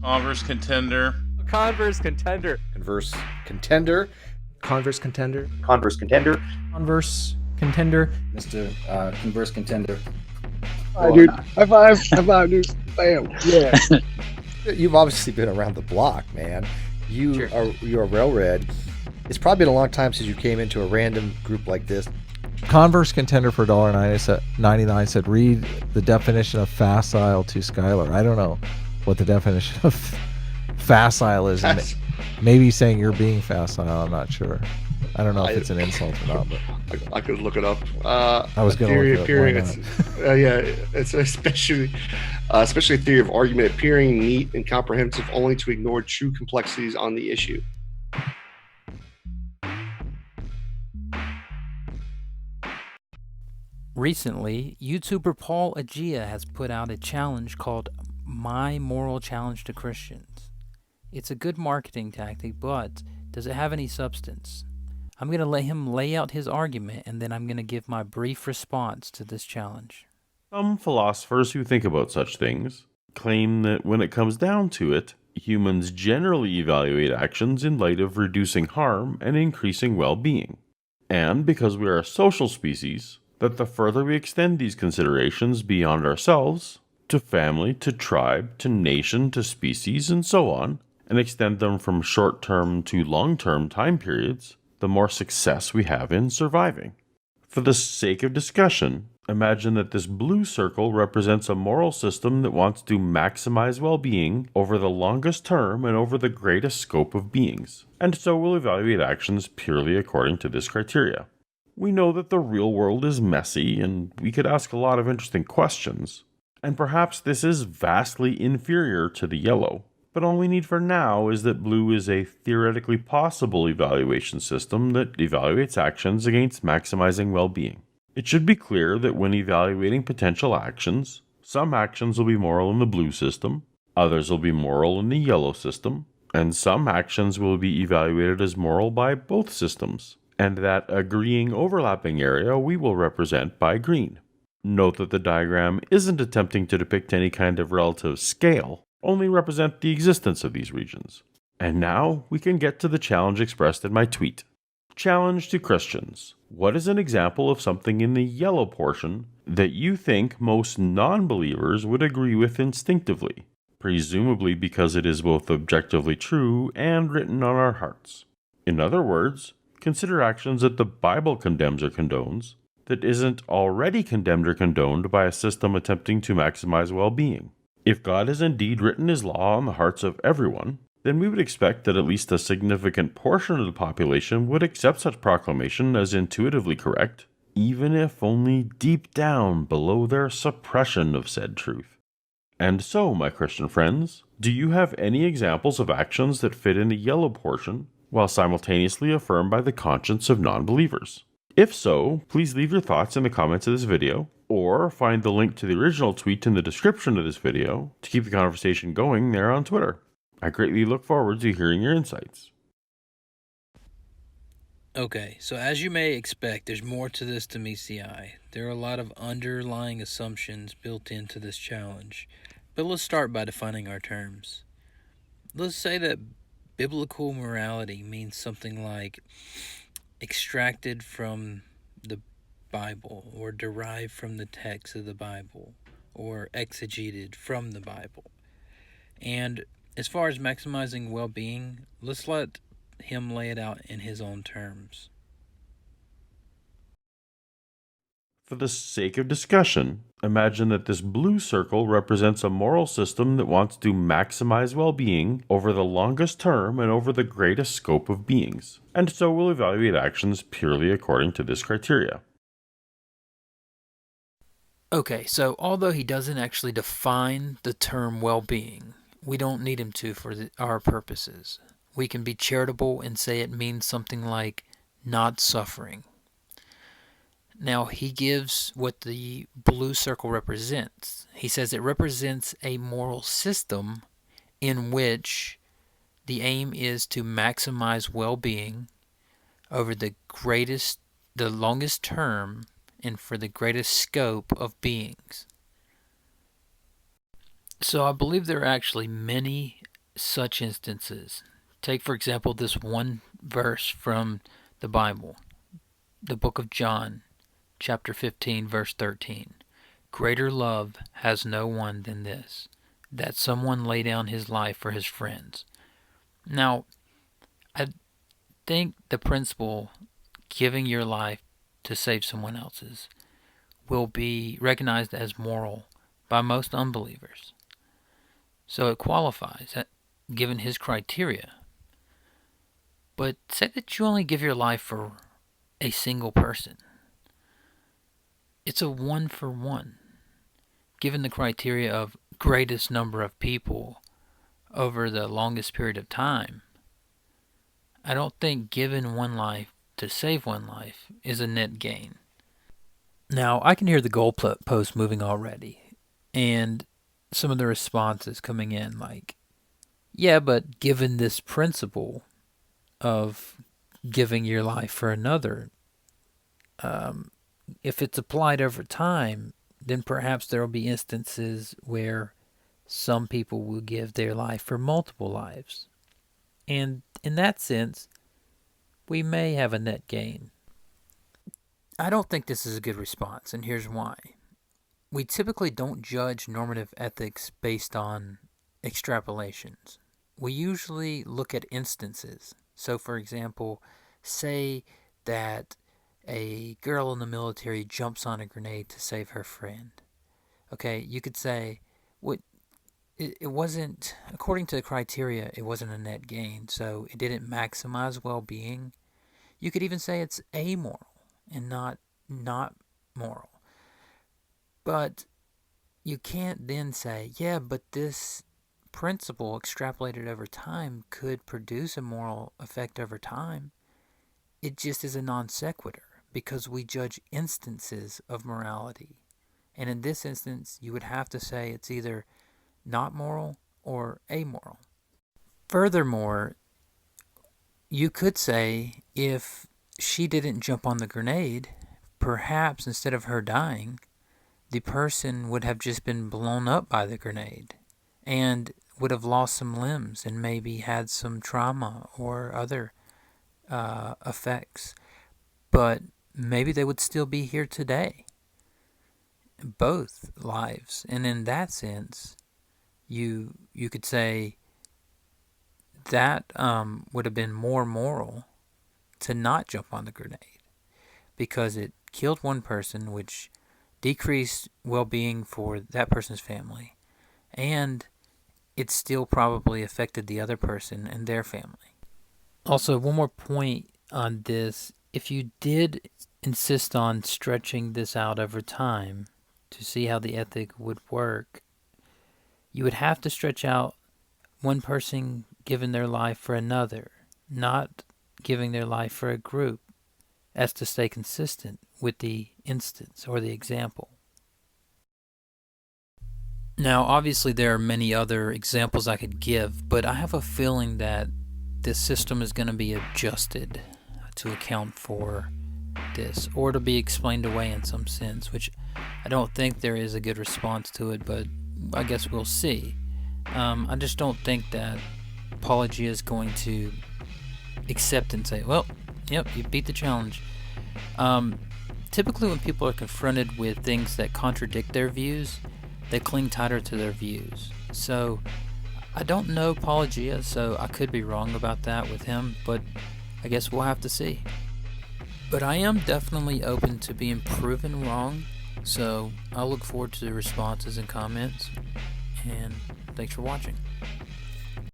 Converse contender. Converse contender. Converse contender. Converse contender. Converse contender. Converse contender. Mr. Converse contender. Hi, dude. High five. High five, dude. Bam. Yeah. You've obviously been around the block, man. You're well read. It's probably been a long time since you came into a random group like this. Converse contender for $1.99 said, read the definition of facile to Skylar. I don't know what the definition of facile is. Maybe saying you're being facile. I'm not sure. I don't know if it's an insult or not. But I could look it up. I was going to look it up. It's especially a theory of argument appearing neat and comprehensive only to ignore true complexities on the issue. Recently, YouTuber Paulogias has put out a challenge called My Moral Challenge to Christians. It's a good marketing tactic, but does it have any substance? I'm going to let him lay out his argument, and then I'm going to give my brief response to this challenge. Some philosophers who think about such things claim that when it comes down to it, humans generally evaluate actions in light of reducing harm and increasing well-being. And because we are a social species, that the further we extend these considerations beyond ourselves, to family, to tribe, to nation, to species, and so on, and extend them from short-term to long-term time periods, the more success we have in surviving. For the sake of discussion, imagine that this blue circle represents a moral system that wants to maximize well-being over the longest term and over the greatest scope of beings, and so will evaluate actions purely according to this criteria. We know that the real world is messy, and we could ask a lot of interesting questions, and perhaps this is vastly inferior to the yellow. But all we need for now is that blue is a theoretically possible evaluation system that evaluates actions against maximizing well-being. It should be clear that when evaluating potential actions, some actions will be moral in the blue system, others will be moral in the yellow system, and some actions will be evaluated as moral by both systems, and that agreeing overlapping area we will represent by green. Note that the diagram isn't attempting to depict any kind of relative scale, only represent the existence of these regions. And now we can get to the challenge expressed in my tweet. Challenge to Christians. What is an example of something in the yellow portion that you think most non-believers would agree with instinctively, presumably because it is both objectively true and written on our hearts? In other words, consider actions that the Bible condemns or condones that isn't already condemned or condoned by a system attempting to maximize well-being. If God has indeed written his law on the hearts of everyone, then we would expect that at least a significant portion of the population would accept such proclamation as intuitively correct, even if only deep down below their suppression of said truth. And so, my Christian friends, do you have any examples of actions that fit in the yellow portion, while simultaneously affirmed by the conscience of non-believers? If so, please leave your thoughts in the comments of this video, or find the link to the original tweet in the description of this video to keep the conversation going there on Twitter. I greatly look forward to hearing your insights. Okay, so as you may expect, there's more to this than meets the eye. There are a lot of underlying assumptions built into this challenge, but let's start by defining our terms. Let's say that biblical morality means something like extracted from the Bible, or derived from the text of the Bible, or exegeted from the Bible. And as far as maximizing well-being, let's let him lay it out in his own terms. For the sake of discussion, imagine that this blue circle represents a moral system that wants to maximize well-being over the longest term and over the greatest scope of beings, and so will evaluate actions purely according to this criteria. Okay, so although he doesn't actually define the term well-being, we don't need him to for our purposes. We can be charitable and say it means something like not suffering. Now, he gives what the blue circle represents. He says it represents a moral system in which the aim is to maximize well-being over the longest term and for the greatest scope of beings. So I believe there are actually many such instances. Take, for example, this one verse from the Bible, the book of John, chapter 15, verse 13. Greater love has no one than this, that someone lay down his life for his friends. Now, I think the principle, giving your life to save someone else's, will be recognized as moral by most unbelievers. So it qualifies, given his criteria. But say that you only give your life for a single person. It's a 1-for-1. Given the criteria of greatest number of people over the longest period of time, I don't think giving one life to save one life is a net gain. Now, I can hear the goalpost moving already, and some of the responses coming in like, yeah, but given this principle of giving your life for another, if it's applied over time, then perhaps there will be instances where some people will give their life for multiple lives. And in that sense, we may have a net gain. I don't think this is a good response, and here's why. We typically don't judge normative ethics based on extrapolations. We usually look at instances. So, for example, say that a girl in the military jumps on a grenade to save her friend. Okay, you could say, it wasn't, according to the criteria, it wasn't a net gain, so it didn't maximize well-being. You could even say it's amoral and not moral. But you can't then say, yeah, but this principle extrapolated over time could produce a moral effect over time. It just is a non sequitur because we judge instances of morality. And in this instance, you would have to say it's either not moral or amoral. Furthermore, you could say if she didn't jump on the grenade, perhaps instead of her dying, the person would have just been blown up by the grenade and would have lost some limbs and maybe had some trauma or other effects. But maybe they would still be here today. Both lives. And in that sense, you could say that would have been more moral to not jump on the grenade because it killed one person, which decreased well-being for that person's family, and it still probably affected the other person and their family. Also, one more point on this. If you did insist on stretching this out over time to see how the ethic would work, you would have to stretch out one person giving their life for another, not giving their life for a group, as to stay consistent with the instance or the example. Now, obviously, there are many other examples I could give, but I have a feeling that this system is going to be adjusted to account for this, or to be explained away in some sense, which I don't think there is a good response to it, but I guess we'll see. I just don't think that Paulogia is going to accept and say, well, yep, you beat the challenge. Typically when people are confronted with things that contradict their views, they cling tighter to their views. So I don't know Paulogia, so I could be wrong about that with him, but I guess we'll have to see. But I am definitely open to being proven wrong, so I'll look forward to the responses and comments, and thanks for watching.